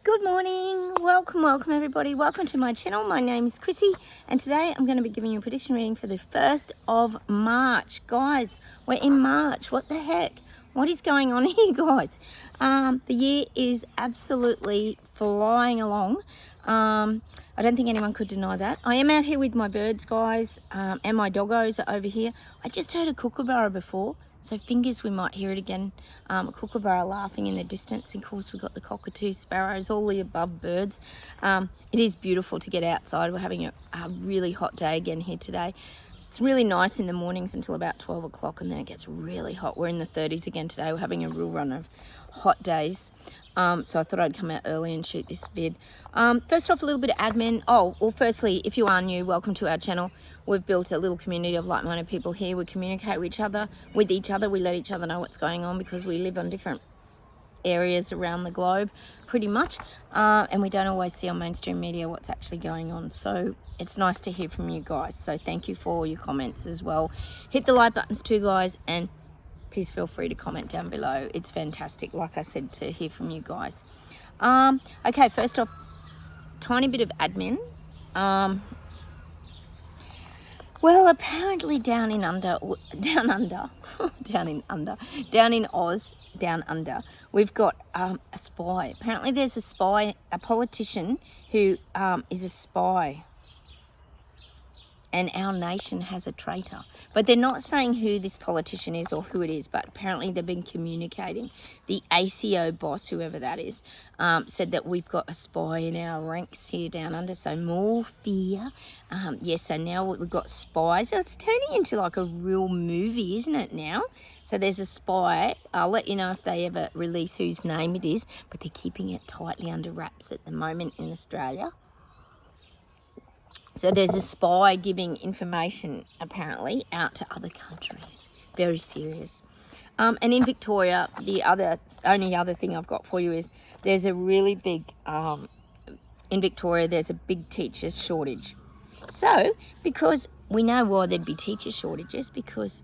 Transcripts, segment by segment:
Good morning, welcome everybody, welcome to my channel. My name is Chrissy and today I'm going to be giving you a prediction reading for the 1st of March. Guys, we're in March, what the heck? What is going on here, guys? The year is absolutely flying along. I don't think anyone could deny that. I am out here with my birds, guys, and my doggos are over here. I just heard a kookaburra before. So fingers we might hear it again. A kookaburra laughing in the distance. Of course, we've got the cockatoo, sparrows, all the above birds. It is beautiful to get outside. We're having a really hot day again here today. It's really nice in the mornings until about 12 o'clock and then it gets really hot. We're in the 30s again today. We're having a real run of hot days. So I thought I'd come out early and shoot this vid. First off, a little bit of admin. Well, firstly, if you are new, welcome to our channel. We've built a little community of like-minded people here. We communicate with each other. We let each other know what's going on because we live on different areas around the globe, pretty much. And we don't always see on mainstream media what's actually going on. So it's nice to hear from you guys. So thank you for all your comments as well. Hit the like buttons too, guys, and please feel free to comment down below. It's fantastic, like I said, to hear from you guys. Okay, first off, tiny bit of admin. Well, apparently down in Oz, down under, we've got a spy. Apparently there's a spy, a politician who is a spy. And our nation has a traitor. But they're not saying who this politician is or who it is, but apparently they've been communicating. The ACO boss, whoever that is, said that we've got a spy in our ranks here down under, so more fear. Yes, so now we've got spies. So it's turning into like a real movie, isn't it now? So there's a spy. I'll let you know if they ever release whose name it is, but they're keeping it tightly under wraps at the moment in Australia. So there's a spy giving information, apparently, out to other countries. Very serious. And in Victoria, the only other thing I've got for you is there's a really big, in Victoria, there's a big teachers shortage. So, because we know why there'd be teacher shortages, because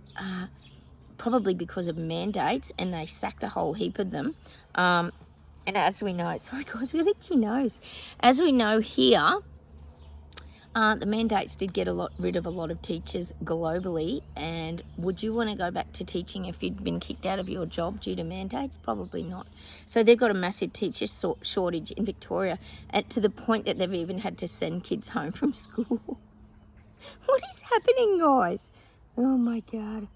probably because of mandates, and they sacked a whole heap of them. And as we know, sorry guys, I've got itchy nose. As we know here, the mandates did get rid of a lot of teachers globally, and would you want to go back to teaching if you'd been kicked out of your job due to mandates? Probably not. So they've got a massive teacher shortage in Victoria, to the point that they've even had to send kids home from school. What is happening, guys? Oh my God.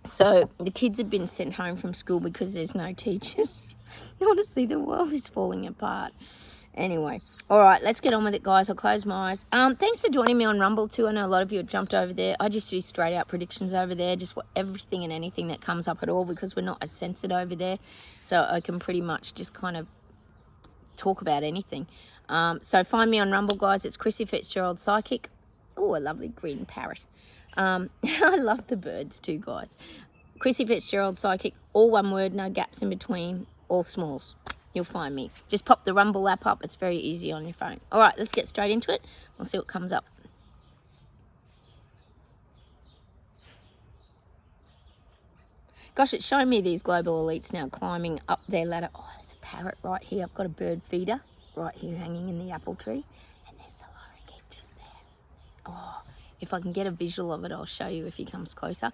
So the kids have been sent home from school because there's no teachers. Honestly, the world is falling apart. Anyway, all right, let's get on with it, guys. I'll close my eyes. Thanks for joining me on Rumble too. I know a lot of you have jumped over there. I just do straight out predictions over there, just for everything and anything that comes up at all, because we're not as censored over there. So I can pretty much just kind of talk about anything. So find me on Rumble, guys. It's Chrissy Fitzgerald Psychic. Oh, a lovely green parrot. I love the birds too, guys. Chrissy Fitzgerald Psychic, all one word, no gaps in between, all smalls. You'll find me. Just pop the Rumble app up. It's very easy on your phone. All right, let's get straight into it. We'll see what comes up. Gosh, it's showing me these global elites now climbing up their ladder. Oh, there's a parrot right here. I've got a bird feeder right here hanging in the apple tree. And there's a lorikeet just there. Oh, if I can get a visual of it, I'll show you if he comes closer.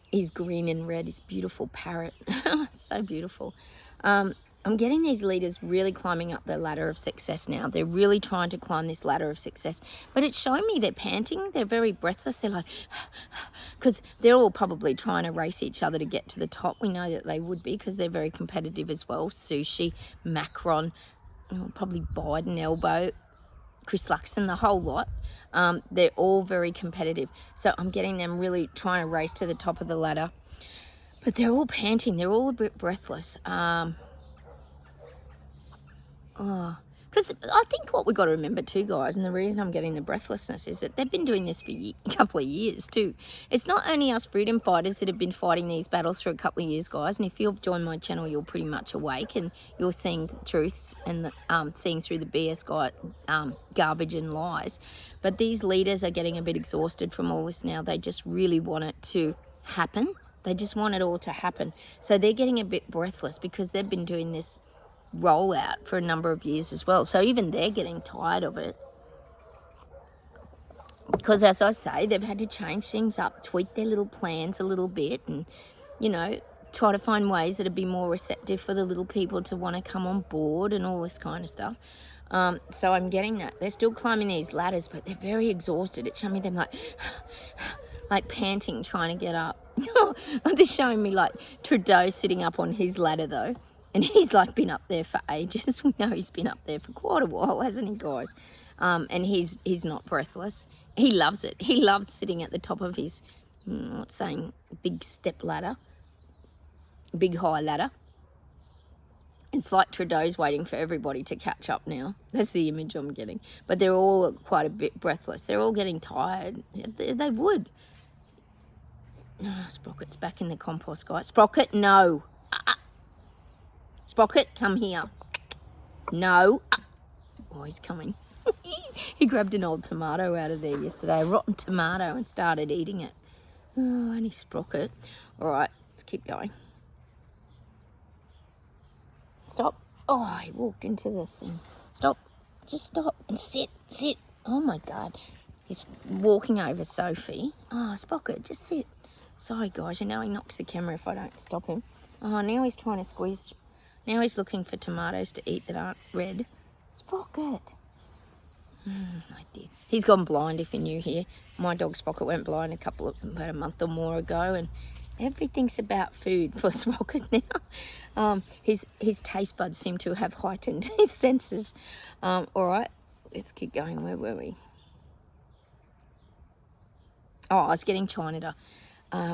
He's green and red. He's beautiful parrot. So beautiful. I'm getting these leaders really climbing up the ladder of success now. They're really trying to climb this ladder of success. But it's showing me they're panting. They're very breathless. They're like, because they're all probably trying to race each other to get to the top. We know that they would be because they're very competitive as well. Sushi, Macron, probably Biden, Elbow, Chris Luxon, the whole lot. They're all very competitive. So I'm getting them really trying to race to the top of the ladder. But they're all panting. They're all a bit breathless. Because I think what we've got to remember too, guys, and the reason I'm getting the breathlessness is that they've been doing this for a couple of years too. It's not only us freedom fighters that have been fighting these battles for a couple of years, guys. And if you've joined my channel, you're pretty much awake and you're seeing the truth and seeing through the BS garbage and lies. But these leaders are getting a bit exhausted from all this now. They just really want it to happen. They just want it all to happen. So they're getting a bit breathless because they've been doing this rollout for a number of years as well. So even they're getting tired of it. Because as I say, they've had to change things up, tweak their little plans a little bit and, you know, try to find ways that would be more receptive for the little people to want to come on board and all this kind of stuff. So I'm getting that. They're still climbing these ladders, but they're very exhausted. It's showing me them like panting, trying to get up. They're showing me like Trudeau sitting up on his ladder though. And he's like been up there for ages. We know he's been up there for quite a while, hasn't he, guys? And he's not breathless. He loves it. He loves sitting at the top of his, I'm not saying big step ladder, big high ladder. It's like Trudeau's waiting for everybody to catch up now. That's the image I'm getting. But they're all quite a bit breathless. They're all getting tired. They would. Oh, Sprocket's back in the compost, guys. Sprocket, no. Sprocket, come here. No. Oh, he's coming. He grabbed an old tomato out of there yesterday, a rotten tomato, and started eating it. Oh, only Sprocket. All right, let's keep going. Stop. Oh, he walked into the thing. Stop. Just stop and sit. Oh, my God. He's walking over Sophie. Oh, Sprocket, just sit. Sorry, guys. You know he knocks the camera if I don't stop him. Oh, now he's trying to squeeze. Now he's looking for tomatoes to eat that aren't red. Sprocket. My dear. He's gone blind if you're new here. My dog Sprocket went blind about a month or more ago, and everything's about food for Sprocket now. His taste buds seem to have heightened his senses. All right, let's keep going. Where were we? Oh, I was getting China.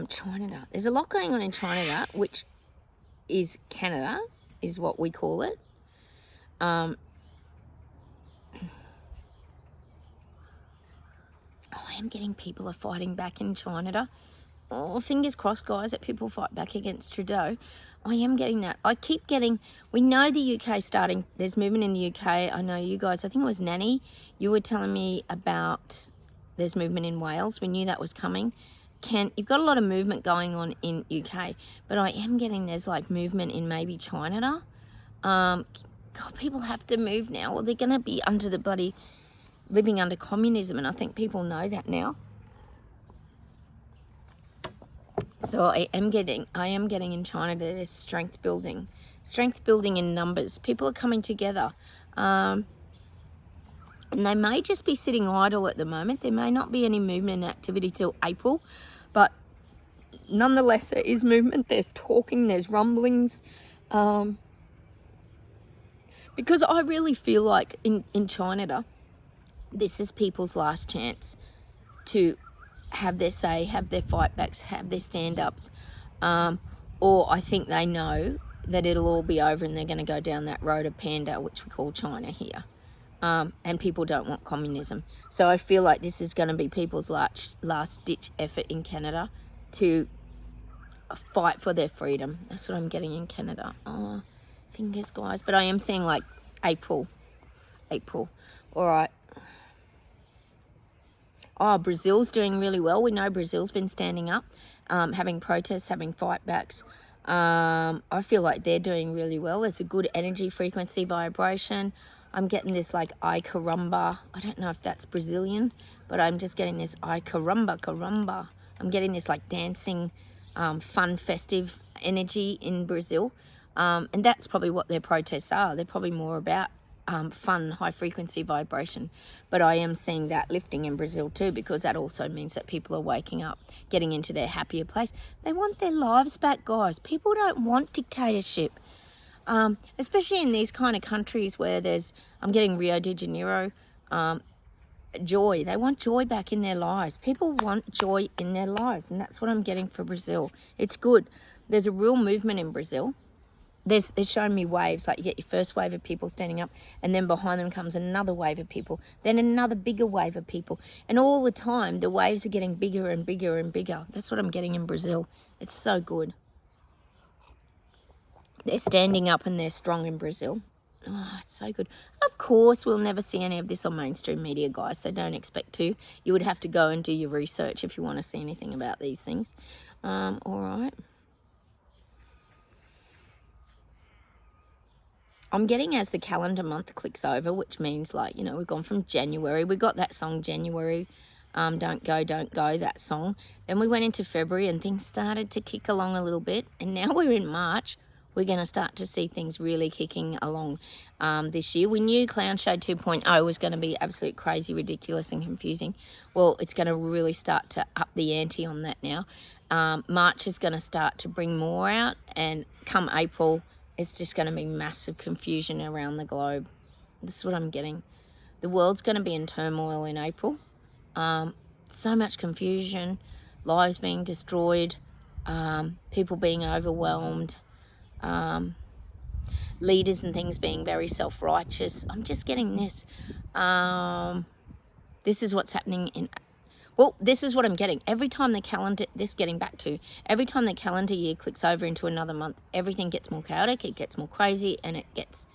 China. There's a lot going on in China, which is Canada, is what we call it. I am getting people are fighting back in China. Oh, fingers crossed, guys, that people fight back against Trudeau. I am getting that. I keep getting, we know the UK starting, there's movement in the UK. I know you guys, I think it was Nanny, you were telling me about there's movement in Wales. We knew that was coming. You've got a lot of movement going on in UK, but I am getting there's like movement in maybe China. God, people have to move now, or they're going to be under the bloody, living under communism, and I think people know that now. So I am getting in China there's strength building in numbers. People are coming together, and they may just be sitting idle at the moment. There may not be any movement and activity till April, but nonetheless there is movement. There's talking, there's rumblings, because I really feel like in China, this is people's last chance to have their say, have their fight backs, have their stand-ups, or I think they know that it'll all be over and they're going to go down that road of panda, which we call China here, and people don't want communism. So I feel like this is going to be people's last-ditch effort in Canada to fight for their freedom. That's what I'm getting in Canada. Oh, fingers, guys. But I am seeing like April. All right. Oh, Brazil's doing really well. We know Brazil's been standing up, having protests, having fight backs. I feel like they're doing really well. It's a good energy, frequency, vibration. I'm getting this like ay caramba. I don't know if that's Brazilian, but I'm just getting this ay caramba. I'm getting this like dancing, fun, festive energy in Brazil. And that's probably what their protests are. They're probably more about fun, high frequency vibration. But I am seeing that lifting in Brazil too, because that also means that people are waking up, getting into their happier place. They want their lives back, guys. People don't want dictatorship, especially in these kind of countries where I'm getting Rio de Janeiro, joy. They want joy back in their lives. People want joy in their lives, and that's what I'm getting for Brazil. It's good. There's a real movement in Brazil. They're showing me waves, like you get your first wave of people standing up, and then behind them comes another wave of people, then another bigger wave of people. And all the time, the waves are getting bigger and bigger and bigger. That's what I'm getting in Brazil. It's so good. They're standing up and they're strong in Brazil. Oh, it's so good. Of course, we'll never see any of this on mainstream media, guys, so don't expect to. You would have to go and do your research if you want to see anything about these things. All right. I'm getting as the calendar month clicks over, which means like, you know, we've gone from January. We got that song January, Don't Go, that song. Then we went into February and things started to kick along a little bit. And now we're in March. We're going to start to see things really kicking along this year. We knew Clown Show 2.0 was going to be absolute crazy, ridiculous and confusing. Well, it's going to really start to up the ante on that now. March is going to start to bring more out, and come April, it's just going to be massive confusion around the globe. This is what I'm getting. The world's going to be in turmoil in April. So much confusion, lives being destroyed, people being overwhelmed, leaders and things being very self-righteous. I'm just getting this. This is what's happening in... Well, this is what I'm getting. Every time the calendar... every time the calendar year clicks over into another month, everything gets more chaotic, it gets more crazy, and it gets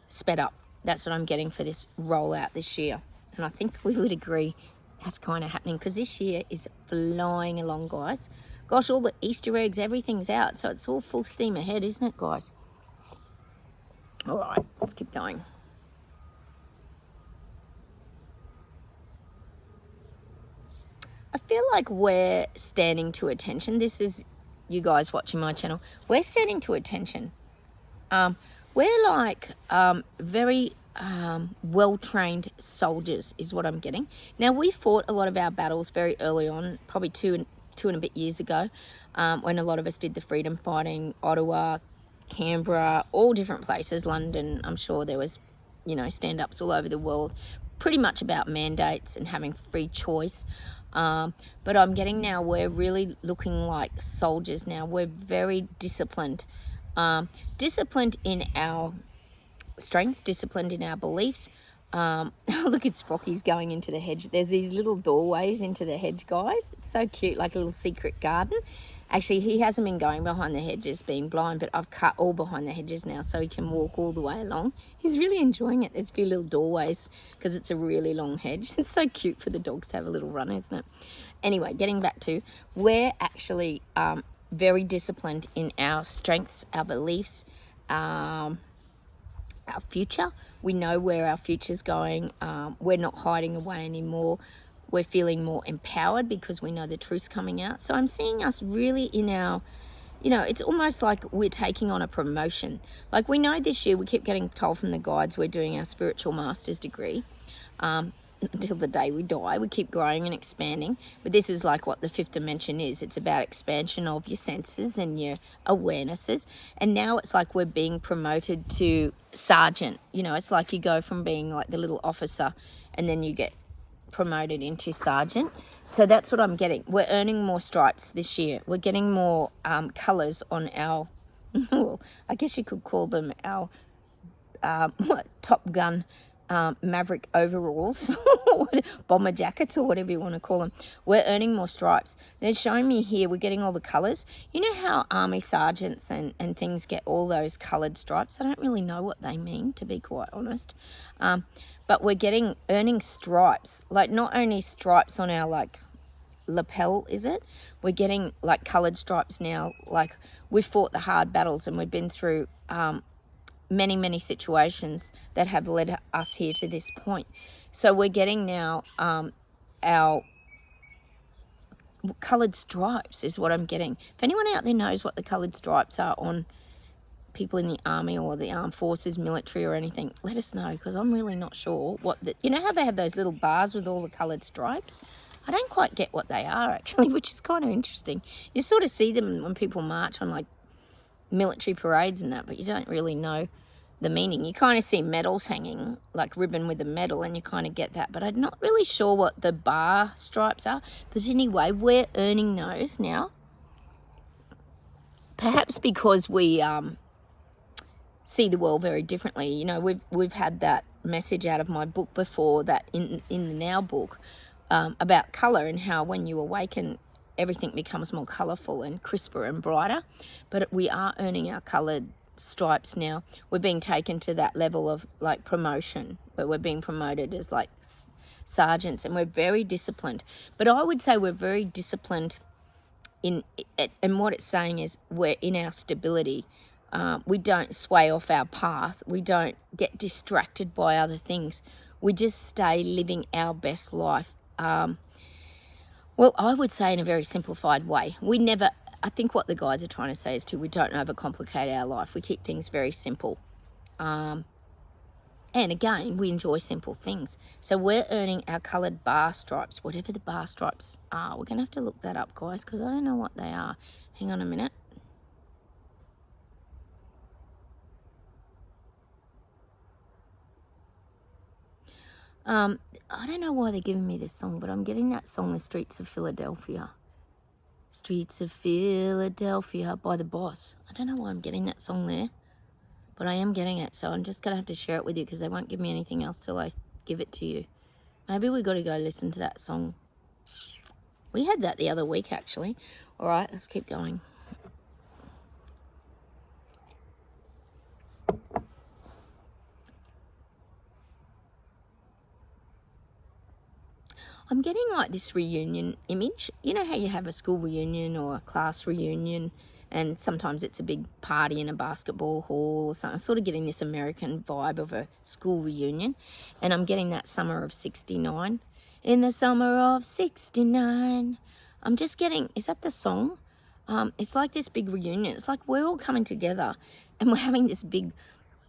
sped up. That's what I'm getting for this rollout this year. And I think we would agree that's kind of happening, because this year is flying along, guys. Gosh, all the Easter eggs, everything's out. So it's all full steam ahead, isn't it, guys? All right, let's keep going. I feel like we're standing to attention. This is you guys watching my channel. We're standing to attention. We're like very well-trained soldiers is what I'm getting. Now, we fought a lot of our battles very early on, probably two and a bit years ago, when a lot of us did the freedom fighting, Ottawa, Canberra, all different places, London. I'm sure there was, you know, stand-ups all over the world, pretty much about mandates and having free choice. But I'm getting now we're really looking like soldiers now. We're very disciplined. Disciplined in our strength, disciplined in our beliefs. Look at Sprocky's going into the hedge. There's these little doorways into the hedge, guys. It's so cute, like a little secret garden. Actually, he hasn't been going behind the hedges, being blind, but I've cut all behind the hedges now so he can walk all the way along. He's really enjoying it. There's a few little doorways because it's a really long hedge. It's so cute for the dogs to have a little run, isn't it? Anyway, getting back to, we're actually very disciplined in our strengths, our beliefs, our future. We know where our future's going. We're not hiding away anymore. We're feeling more empowered because we know the truth's coming out. So I'm seeing us really in our, you know, it's almost like we're taking on a promotion. Like we know this year, we keep getting told from the guides we're doing our spiritual master's degree until the day we die. We keep growing and expanding. But this is like what the fifth dimension is. It's about expansion of your senses and your awarenesses. And now it's like we're being promoted to sergeant. You know, it's like you go from being like the little officer and then you get promoted into sergeant. So that's what I'm getting. We're earning more stripes this year. We're getting more colours on our, well, I guess you could call them our Top Gun Maverick overalls, bomber jackets or whatever you want to call them. We're earning more stripes. They're showing me here, we're getting all the colours. You know how army sergeants and things get all those coloured stripes? I don't really know what they mean, to be quite honest. But we're earning stripes, like not only stripes on our like lapel, is it? We're getting like coloured stripes now. Like we've fought the hard battles and we've been through many situations that have led us here to this point. So we're getting now our coloured stripes is what I'm getting. If anyone out there knows what the coloured stripes are on people in the army or the armed forces, military or anything, let us know, because I'm really not sure what the, you know how they have those little bars with all the coloured stripes? I don't quite get what they are actually, which is kind of interesting. You sort of see them when people march on like military parades and that, but you don't really know the meaning. You kind of see medals hanging, like ribbon with a medal, and you kind of get that, but I'm not really sure what the bar stripes are. But anyway, we're earning those now. Perhaps because we see the world very differently. You know, we've had that message out of my book before, that in the Now book, about colour and how when you awaken, everything becomes more colourful and crisper and brighter. But we are earning our coloured stripes now. We're being taken to that level of like promotion, where we're being promoted as like sergeants, and we're very disciplined. But I would say we're very disciplined in it, and what it's saying is we're in our stability. We don't sway off our path. We don't get distracted by other things. We just stay living our best life. Well, I would say in a very simplified way. I think what the guys are trying to say is we don't overcomplicate our life. We keep things very simple. And again, we enjoy simple things. So we're earning our coloured bar stripes, whatever the bar stripes are. We're going to have to look that up, guys, because I don't know what they are. Hang on a minute. I don't know why they're giving me this song, but I'm getting that song, The Streets of Philadelphia. Streets of Philadelphia by The Boss. I don't know why I'm getting that song there, but I am getting it. So I'm just going to have to share it with you because they won't give me anything else till I give it to you. Maybe we got to go listen to that song. We had that the other week, actually. All right, let's keep going. I'm getting like this reunion image. You know how you have a school reunion or a class reunion, and sometimes it's a big party in a basketball hall or something. I'm sort of getting this American vibe of a school reunion, and I'm getting that summer of 69. In the summer of 69. I'm just getting, is that the song? It's like this big reunion. It's like we're all coming together and we're having this big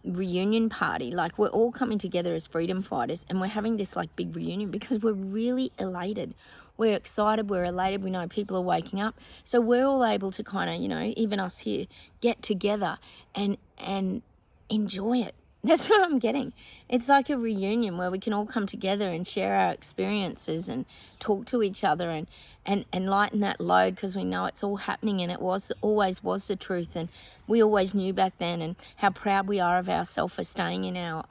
reunion party. Like we're all coming together as freedom fighters and we're having this like big reunion because we're really elated. We're excited, we're elated, we know people are waking up. So we're all able to kind of, you know, even us here, get together and enjoy it. That's what I'm getting. It's like a reunion where we can all come together and share our experiences and talk to each other and lighten that load because we know it's all happening and it always was the truth, and we always knew back then, and how proud we are of ourselves for staying in our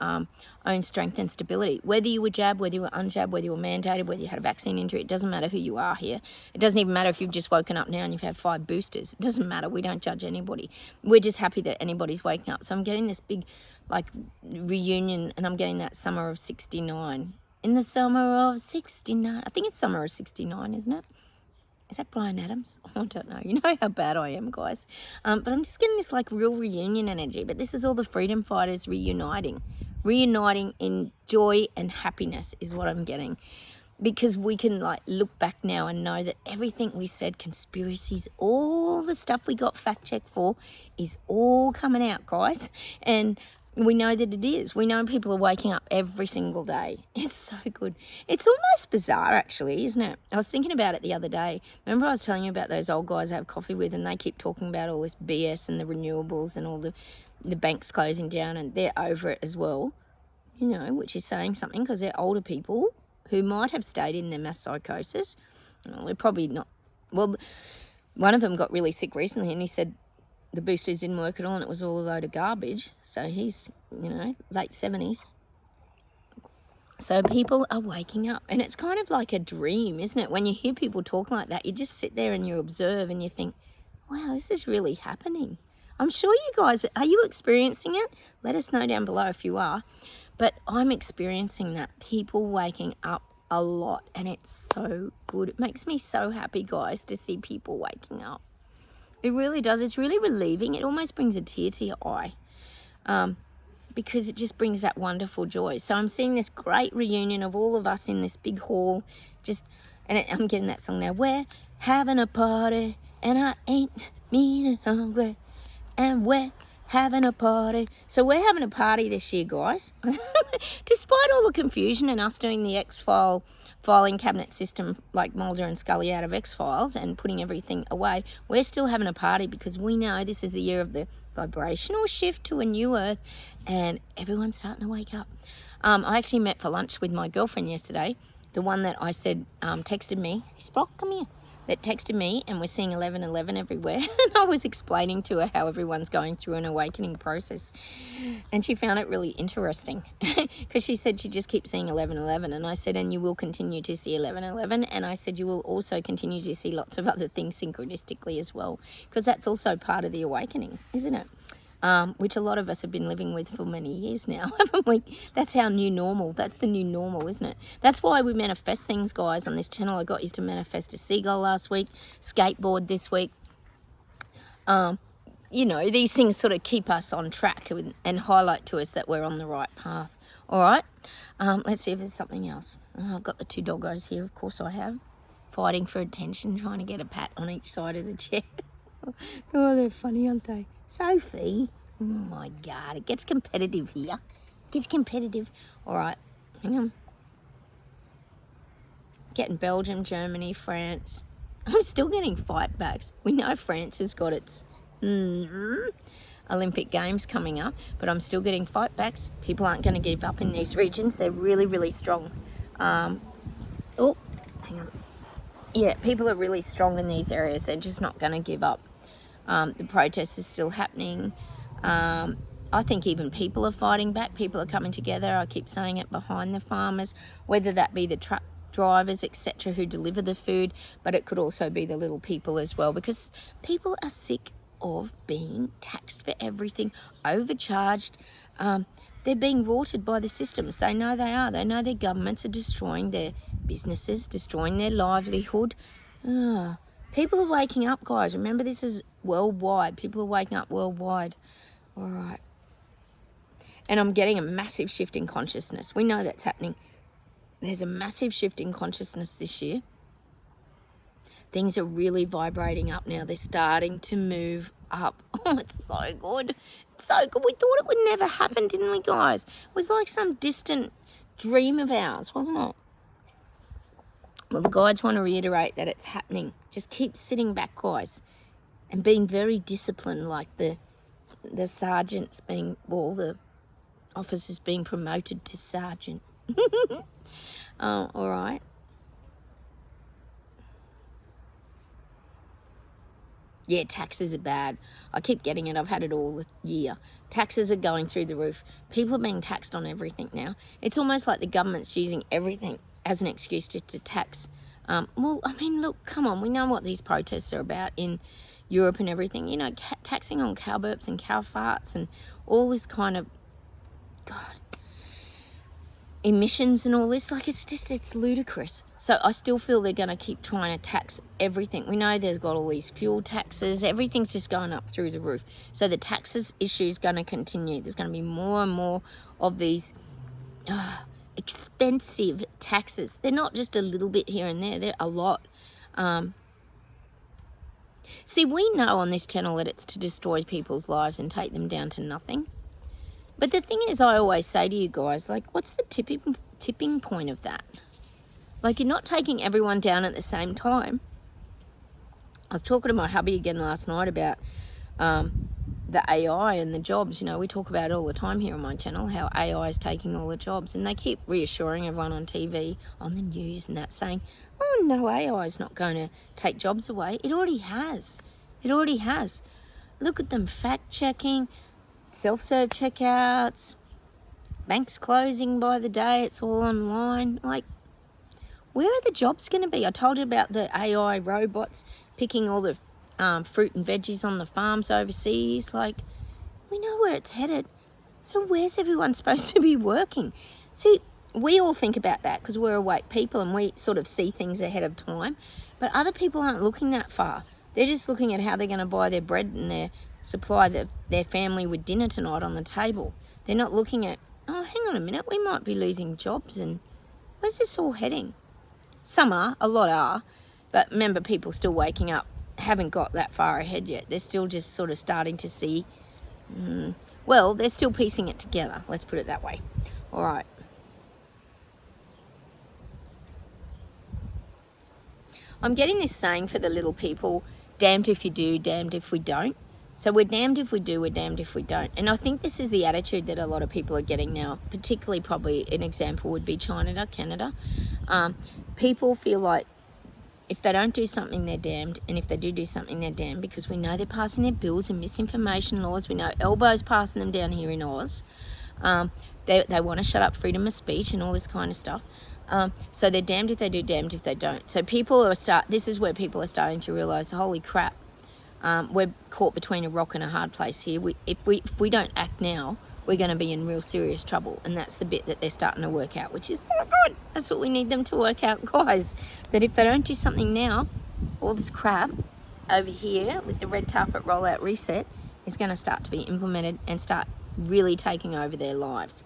own strength and stability. Whether you were jabbed, whether you were unjabbed, whether you were mandated, whether you had a vaccine injury, it doesn't matter who you are here. It doesn't even matter if you've just woken up now and you've had 5 boosters. It doesn't matter. We don't judge anybody. We're just happy that anybody's waking up. So I'm getting this big like reunion, and I'm getting that summer of 69. In the summer of 69. I think it's summer of 69, isn't it? Is that Bryan Adams? Oh, I don't know. You know how bad I am, guys. But I'm just getting this like real reunion energy. But this is all the freedom fighters reuniting. Reuniting in joy and happiness is what I'm getting. Because we can like look back now and know that everything we said, conspiracies, all the stuff we got fact checked for is all coming out, guys. And we know that it is. We know people are waking up every single day. It's so good. It's almost bizarre, actually, isn't it? I was thinking about it the other day. Remember I was telling you about those old guys I have coffee with, and they keep talking about all this BS and the renewables and all the banks closing down, and they're over it as well, you know, which is saying something because they're older people who might have stayed in their mass psychosis. Well, they're probably not. Well, one of them got really sick recently, and he said the boosters didn't work at all and it was all a load of garbage. So he's, you know, late 70s. So people are waking up, and it's kind of like a dream, isn't it? When you hear people talk like that, you just sit there and you observe and you think, wow, this is really happening. I'm sure you guys, are you experiencing it? Let us know down below if you are. But I'm experiencing that, people waking up a lot, and it's so good. It makes me so happy, guys, to see people waking up. It really does. It's really relieving. It almost brings a tear to your eye because it just brings that wonderful joy. So I'm seeing this great reunion of all of us in this big hall. I'm getting that song now. We're having a party and I ain't mean and hungry, and we're having a party. So we're having a party this year, guys. Despite all the confusion and us doing the filing cabinet system like Mulder and Scully out of X-Files and putting everything away, we're still having a party because we know this is the year of the vibrational shift to a new earth, and everyone's starting to wake up. I actually met for lunch with my girlfriend yesterday, the one that I said texted me. Spock, come here. That texted me, and we're seeing 11:11 everywhere. And I was explaining to her how everyone's going through an awakening process. And she found it really interesting because she said she just keeps seeing 11:11. And I said, and you will continue to see 11:11. And I said, you will also continue to see lots of other things synchronistically as well, because that's also part of the awakening, isn't it? which a lot of us have been living with for many years now, haven't we? That's our new normal. That's the new normal, isn't it? That's why we manifest things, guys, on this channel. I got used to manifest a seagull last week, skateboard this week. You know, these things sort of keep us on track and highlight to us that we're on the right path. All right, let's see if there's something else. Oh, I've got the two doggos here, of course I have, fighting for attention, trying to get a pat on each side of the chair. Oh, they're funny, aren't they? Sophie, oh my God, it gets competitive here. It gets competitive. All right, hang on. Getting Belgium, Germany, France. I'm still getting fight backs. We know France has got its Olympic Games coming up, but I'm still getting fight backs. People aren't going to give up in these regions. They're really, really strong. Oh, hang on. Yeah, people are really strong in these areas. They're just not going to give up. The protest is still happening. I think even people are fighting back. People are coming together. I keep saying it, behind the farmers, whether that be the truck drivers, etc., who deliver the food, but it could also be the little people as well, because people are sick of being taxed for everything, overcharged. They're being rorted by the systems. They know they are. They know their governments are destroying their businesses, destroying their livelihood. People are waking up, guys. Remember, this is worldwide. People are waking up worldwide. All right. And I'm getting a massive shift in consciousness. We know that's happening. There's a massive shift in consciousness this year. Things are really vibrating up now. They're starting to move up. Oh, it's so good. It's so good. We thought it would never happen, didn't we, guys? It was like some distant dream of ours, wasn't it? Well, the guides want to reiterate that it's happening. Just keep sitting back, guys, and being very disciplined, like the sergeants being, well, the officers being promoted to sergeant. All right. Yeah, taxes are bad. I keep getting it. I've had it all year. Taxes are going through the roof. People are being taxed on everything now. It's almost like the government's using everything as an excuse to tax. Well, I mean, look, come on. We know what these protests are about in Europe and everything. You know, taxing on cow burps and cow farts and all this kind of, God, emissions and all this. Like, it's ludicrous. So I still feel they're going to keep trying to tax everything. We know they've got all these fuel taxes. Everything's just going up through the roof. So the taxes issue is going to continue. There's going to be more and more of these expensive taxes. They're not just a little bit here and there. They're a lot. See, we know on this channel that it's to destroy people's lives and take them down to nothing. But the thing is, I always say to you guys, like, what's the tipping point of that? Like, you're not taking everyone down at the same time. I was talking to my hubby again last night about the AI and the jobs. You know, we talk about it all the time here on my channel, how AI is taking all the jobs. And they keep reassuring everyone on TV, on the news and that, saying, oh, no, AI is not going to take jobs away. It already has. It already has. Look at them fact-checking, self-serve checkouts, banks closing by the day. It's all online. Like, where are the jobs going to be? I told you about the AI robots picking all the fruit and veggies on the farms overseas. Like, we know where it's headed. So where's everyone supposed to be working? See, we all think about that because we're awake people and we sort of see things ahead of time. But other people aren't looking that far. They're just looking at how they're going to buy their bread and supply their family with dinner tonight on the table. They're not looking at, oh, hang on a minute, we might be losing jobs and where's this all heading? Some are, a lot are, but remember, people still waking up haven't got that far ahead yet. They're still just sort of starting to see, well, they're still piecing it together. Let's put it that way. All right. I'm getting this saying for the little people, damned if you do, damned if we don't. So we're damned if we do, we're damned if we don't. And I think this is the attitude that a lot of people are getting now, particularly probably an example would be China, Canada. People feel like if they don't do something, they're damned. And if they do something, they're damned, because we know they're passing their bills and misinformation laws. We know Elbow's passing them down here in Oz. They want to shut up freedom of speech and all this kind of stuff. So they're damned if they do, damned if they don't. So people are this is where people are starting to realise, holy crap, We're caught between a rock and a hard place here. If we don't act now, we're going to be in real serious trouble. And that's the bit that they're starting to work out, which is so good. That's what we need them to work out, guys. That if they don't do something now, all this crap over here with the red carpet rollout reset is going to start to be implemented and start really taking over their lives.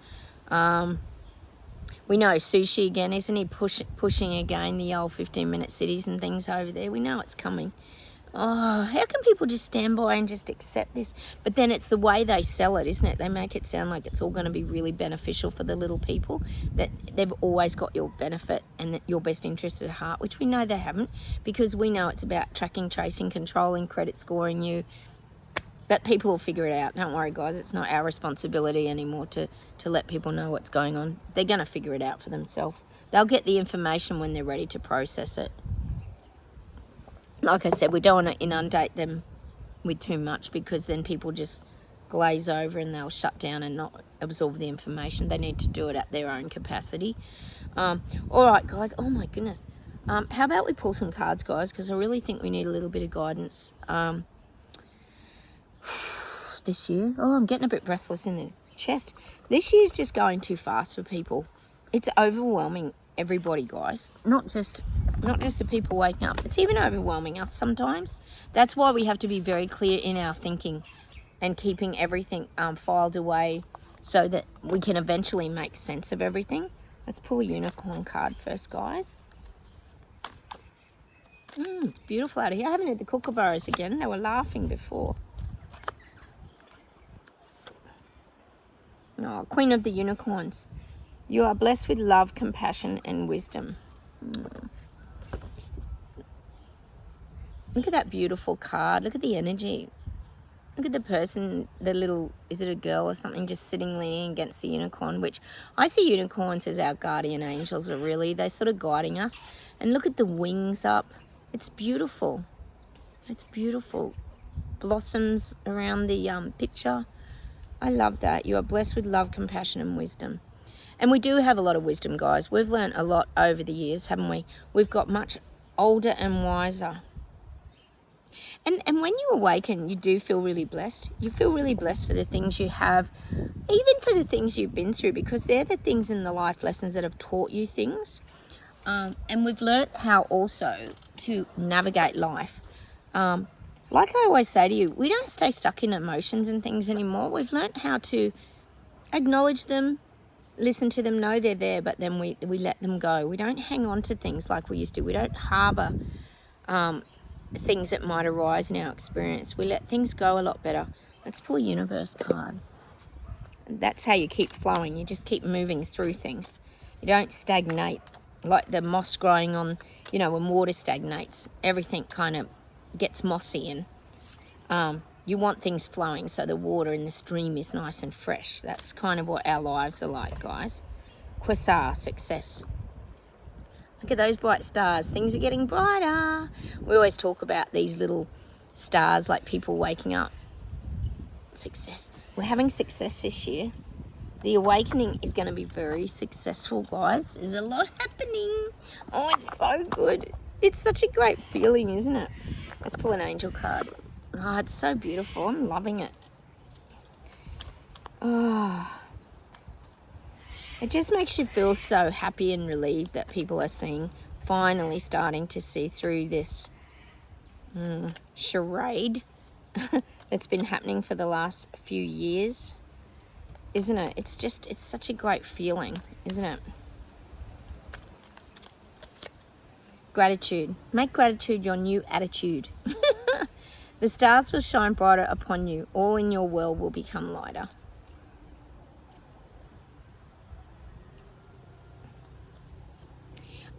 We know Sushi again, isn't he pushing again the old 15-minute cities and things over there? We know it's coming. Oh, how can people just stand by and just accept this? But then it's the way they sell it, isn't it? They make it sound like it's all going to be really beneficial for the little people, that they've always got your benefit and that your best interest at heart, which we know they haven't, because we know it's about tracking, tracing, controlling, credit scoring you. But people will figure it out. Don't worry, guys. It's not our responsibility anymore to let people know what's going on. They're going to figure it out for themselves. They'll get the information when they're ready to process it. Like I said, we don't want to inundate them with too much, because then people just glaze over and they'll shut down and not absorb the information. They need to do it at their own capacity. All right, guys. Oh, my goodness. How about we pull some cards, guys, because I really think we need a little bit of guidance this year. Oh, I'm getting a bit breathless in the chest. This year's just going too fast for people. It's overwhelming everybody, guys. Not just the people waking up. It's even overwhelming us sometimes. That's why we have to be very clear in our thinking and keeping everything filed away so that we can eventually make sense of everything. Let's pull a unicorn card first, guys. Beautiful out of here. I haven't had the kookaburras again. They were laughing before. Oh, Queen of the Unicorns. You are blessed with love, compassion, and wisdom. Look at that beautiful card. Look at the energy. Look at the person, the little, is it a girl or something, just sitting leaning against the unicorn, which I see unicorns as our guardian angels, really. They're sort of guiding us. And look at the wings up. It's beautiful. It's beautiful. Blossoms around the picture. I love that. You are blessed with love, compassion, and wisdom. And we do have a lot of wisdom, guys. We've learned a lot over the years, haven't we? We've got much older and wiser. And when you awaken, you do feel really blessed. You feel really blessed for the things you have, even for the things you've been through, because they're the things in the life lessons that have taught you things. And we've learned how also to navigate life. Like I always say to you, we don't stay stuck in emotions and things anymore. We've learned how to acknowledge them, listen to them, know they're there, but then we let them go. We don't hang on to things like we used to. We don't harbour things that might arise in our experience. We let things go a lot better. Let's pull a universe card. That's how you keep flowing. You just keep moving through things. You don't stagnate like the moss growing on, when water stagnates, everything kind of gets mossy, and you want things flowing so the water in the stream is nice and fresh. That's kind of what our lives are like, guys. Quasar, success. Look at those bright stars. Things are getting brighter. We always talk about these little stars, like people waking up. Success. We're having success this year. The awakening is going to be very successful, guys. There's a lot happening. Oh, it's so good. It's such a great feeling, isn't it? Let's pull an angel card. Oh, it's so beautiful. I'm loving it. Oh, it just makes you feel so happy and relieved that people are finally starting to see through this charade that's been happening for the last few years. Isn't it? It's such a great feeling, isn't it? Gratitude. Make gratitude your new attitude. The stars will shine brighter upon you. All in your world will become lighter.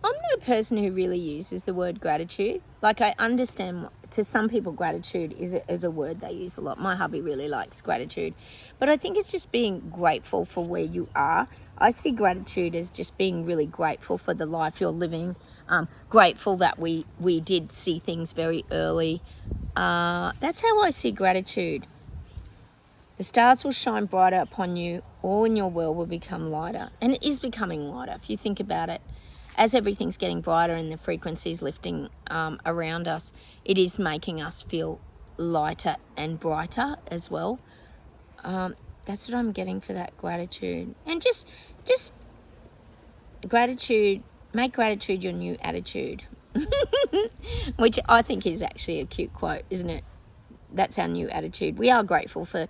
I'm not a person who really uses the word gratitude. Like, I understand, to some people, gratitude is a word they use a lot. My hubby really likes gratitude. But I think it's just being grateful for where you are. I see gratitude as just being really grateful for the life you're living. Grateful that we did see things very early. That's how I see gratitude. The stars will shine brighter upon you. All in your world will become lighter. And it is becoming lighter, if you think about it. As everything's getting brighter and the frequencies lifting around us, it is making us feel lighter and brighter as well. That's what I'm getting for that gratitude. And just gratitude, make gratitude your new attitude. Which I think is actually a cute quote, isn't it? That's our new attitude. We are grateful for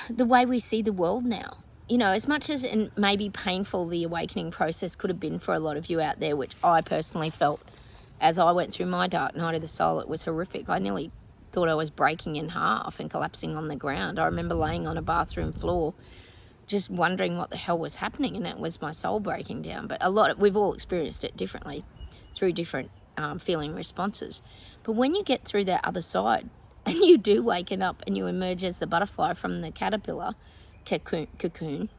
the way we see the world now. You know, as much as and maybe painful the awakening process could have been for a lot of you out there, which I personally felt as I went through my dark night of the soul, it was horrific. I nearly thought I was breaking in half and collapsing on the ground. I remember laying on a bathroom floor just wondering what the hell was happening, and it was my soul breaking down. But we've all experienced it differently through different feeling responses. But when you get through that other side and you do waken up and you emerge as the butterfly from the caterpillar cocoon,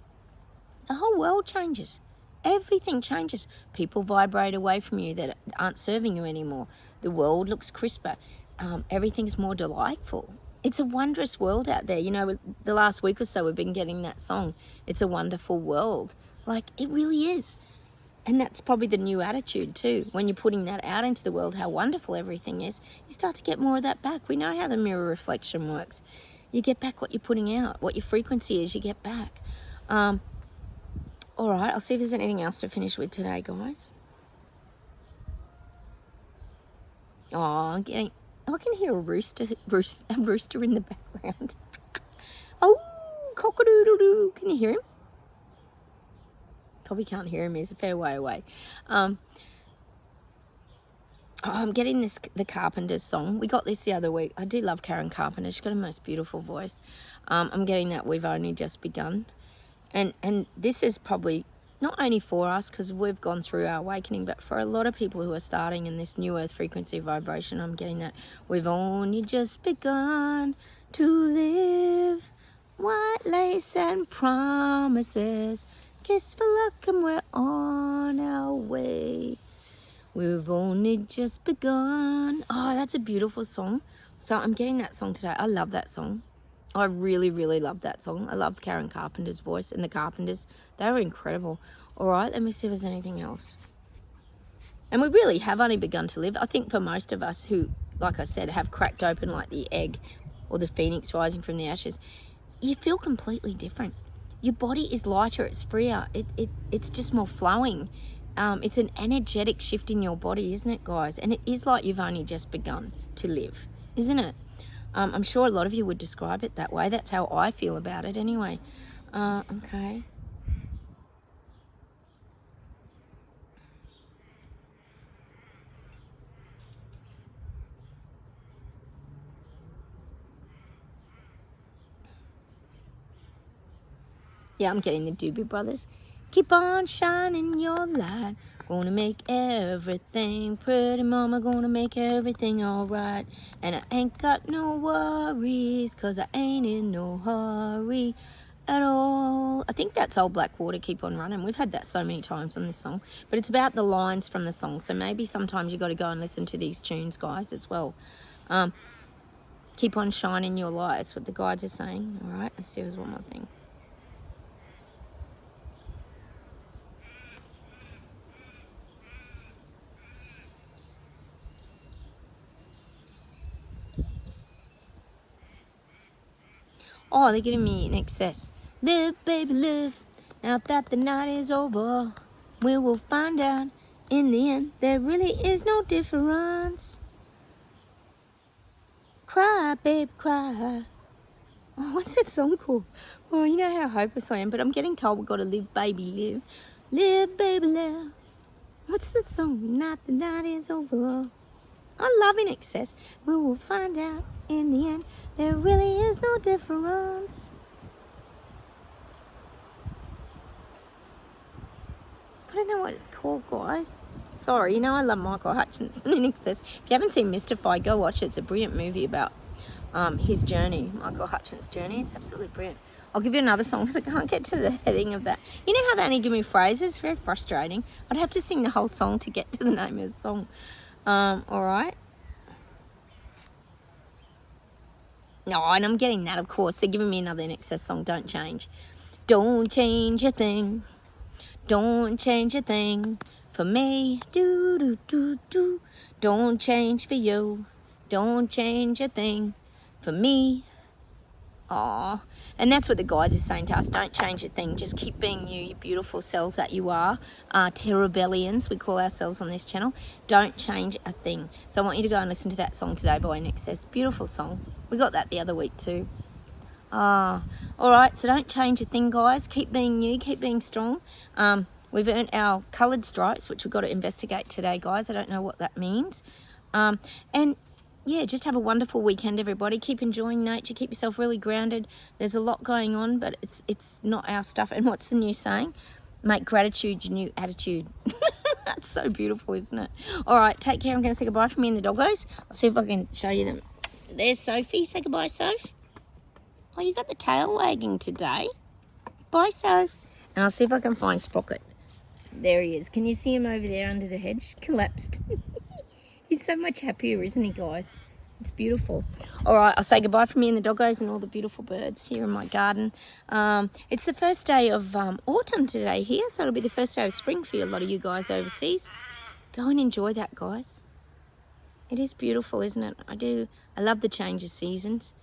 the whole world changes. Everything changes. People vibrate away from you that aren't serving you anymore. The world looks crisper. Everything's more delightful. It's a wondrous world out there. You know, the last week or so we've been getting that song, It's a Wonderful World. Like, it really is. And that's probably the new attitude too. When you're putting that out into the world, how wonderful everything is, you start to get more of that back. We know how the mirror reflection works. You get back what you're putting out. What your frequency is, you get back. All right, I'll see if there's anything else to finish with today, guys. I can hear a rooster in the background. Oh, cock-a-doodle-doo. Can you hear him? Probably can't hear him. He's a fair way away. I'm getting the Carpenters song. We got this the other week. I do love Karen Carpenter. She's got a most beautiful voice. I'm getting that We've Only Just Begun. And this is probably not only for us because we've gone through our awakening, but for a lot of people who are starting in this new earth frequency vibration, I'm getting that we've only just begun to live. White lace and promises, kiss for luck and we're on our way. We've only just begun. Oh, that's a beautiful song. So I'm getting that song today. I love that song. I really, really love that song. I love Karen Carpenter's voice, and the Carpenters, they were incredible. All right, let me see if there's anything else. And we really have only begun to live. I think for most of us who, like I said, have cracked open like the egg or the phoenix rising from the ashes, you feel completely different. Your body is lighter, it's freer, it's just more flowing. It's an energetic shift in your body, isn't it, guys? And it is like you've only just begun to live, isn't it? I'm sure a lot of you would describe it that way. That's how I feel about it anyway. Okay. Yeah, I'm getting the Doobie Brothers. Keep on shining your light. Gonna make everything pretty, mama. Gonna make everything alright. And I ain't got no worries, cause I ain't in no hurry at all. I think that's Old Blackwater, Keep On Running. We've had that so many times on this song. But it's about the lines from the song. So maybe sometimes you got to go and listen to these tunes, guys, as well. Keep on shining your light. That's what the guides are saying. All right, let's see if there's one more thing. Oh, they're giving me an excess. Live, baby, live. Now that the night is over, we will find out in the end there really is no difference. Cry, babe, cry. Oh, what's that song called? Well, you know how hopeless I am, but I'm getting told we've got to live, baby, live. Live, baby, live. What's that song? Now the night is over. I love In Excess. We will find out in the end there really is no difference. I don't know what it's called, guys. Sorry, you know I love Michael Hutchinson In Excess. If you haven't seen Mystified, go watch it. It's a brilliant movie about his journey, Michael Hutchinson's journey. It's absolutely brilliant. I'll give you another song because I can't get to the heading of that. You know how they only give me phrases? It's very frustrating. I'd have to sing the whole song to get to the name of the song. All right. No, and I'm getting that, of course. They're giving me another In Excess song, Don't Change. Don't change a thing. Don't change a thing for me. Do, do, do, do. Don't change for you. Don't change a thing for me. Aw. And that's what the guides are saying to us. Don't change a thing. Just keep being you beautiful selves that you are. Terrabellians, we call ourselves on this channel. Don't change a thing. So I want you to go and listen to that song today by Nexus. Beautiful song. We got that the other week too. All right, so don't change a thing, guys. Keep being you. Keep being strong. We've earned our coloured stripes, which we've got to investigate today, guys. I don't know what that means. And yeah, just have a wonderful weekend, everybody. Keep enjoying nature. Keep yourself really grounded. There's a lot going on, but it's not our stuff. And what's the new saying? Make gratitude your new attitude. That's so beautiful, isn't it? All right, take care. I'm going to say goodbye from me and the doggos. I'll see if I can show you them. There's Sophie. Say goodbye, Soph. Oh, you got the tail wagging today. Bye, Soph. And I'll see if I can find Sprocket. There he is. Can you see him over there under the hedge? Collapsed. He's so much happier, isn't he, guys? It's beautiful. All right, I'll say goodbye from me and the doggos and all the beautiful birds here in my garden. It's the first day of autumn today here, so it'll be the first day of spring for a lot of you guys overseas. Go and enjoy that, guys. It is beautiful, isn't it? I love the change of seasons.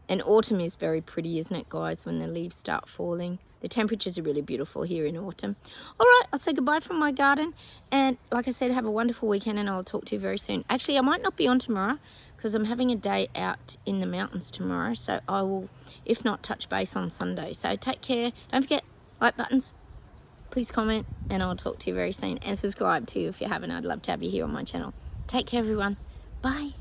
And autumn is very pretty, isn't it, guys, when the leaves start falling. The temperatures are really beautiful here in autumn. All right, I'll say goodbye from my garden. And like I said, have a wonderful weekend and I'll talk to you very soon. Actually, I might not be on tomorrow because I'm having a day out in the mountains tomorrow. So I will, if not, touch base on Sunday. So take care. Don't forget, like buttons. Please comment and I'll talk to you very soon. And subscribe too if you haven't. I'd love to have you here on my channel. Take care, everyone. Bye.